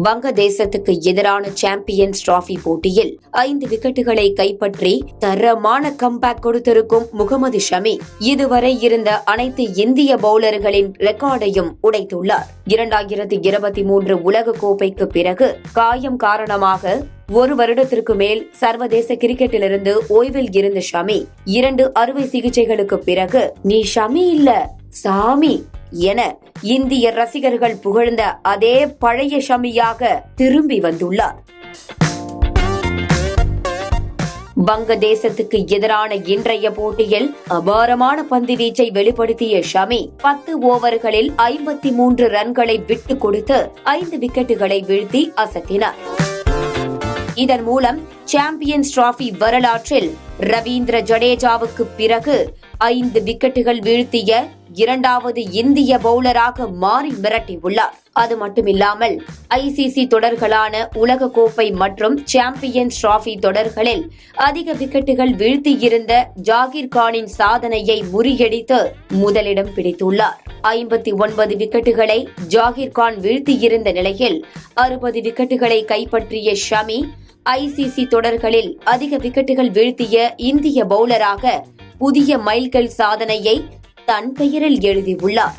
வங்கதேசத்துக்கு எதிரான champions trophy போட்டியில் 5 விக்கெட்டுகளை கைப்பற்றி தரமான கம்பேக் கொடுத்திருக்கும் முகமது ஷமி இதுவரை இருந்த அனைத்து இந்திய பவுலர்களின் ரெக்கார்டையும் உடைத்துள்ளார். 2023 உலக கோப்பைக்கு பிறகு காயம் காரணமாக 1 வருடத்திற்கு மேல் சர்வதேச கிரிக்கெட்டிலிருந்து ஓய்வில் இருந்த ஷமி 2 அறுவை சிகிச்சைகளுக்கு பிறகு நீ ஷமி இல்ல சாமி என இந்திய ரசிகர்கள் புகழ்ந்த அதே பழைய ஷமியாக திரும்பி வந்துள்ளார். வங்கதேசத்துக்கு எதிரான இன்றைய போட்டியில் அபாரமான பந்து வீச்சை வெளிப்படுத்திய ஷமி 10 ஓவர்களில் 53 ரன்களை விட்டுக் கொடுத்து 5 விக்கெட்டுகளை வீழ்த்தி அசத்தினார். இதன் மூலம் சாம்பியன்ஸ் டிராபி வரலாற்றில் ரவீந்திர ஜடேஜாவுக்கு பிறகு 5 விக்கெட்டுகள் வீழ்த்திய 2வது இந்திய பவுலராக மாறி மிரட்டியுள்ளார். அது மட்டுமில்லாமல் ஐசிசி தொடர்களான உலக கோப்பை மற்றும் சாம்பியன்ஸ் டிராபி தொடர்களில் அதிக விக்கெட்டுகள் வீழ்த்தியிருந்த ஜாகிர் கானின் சாதனையை முறியடித்து முதலிடம் பிடித்துள்ளார். 59 விக்கெட்டுகளை ஜாகிர் கான் வீழ்த்தியிருந்த நிலையில் 60 விக்கெட்டுகளை கைப்பற்றிய ஷமி ஐசிசி தொடர்களில் அதிக விக்கெட்டுகள் வீழ்த்திய இந்திய பவுலராக புதிய மைல்கல் சாதனையை தன் பெயரில் எழுதியுள்ளார்.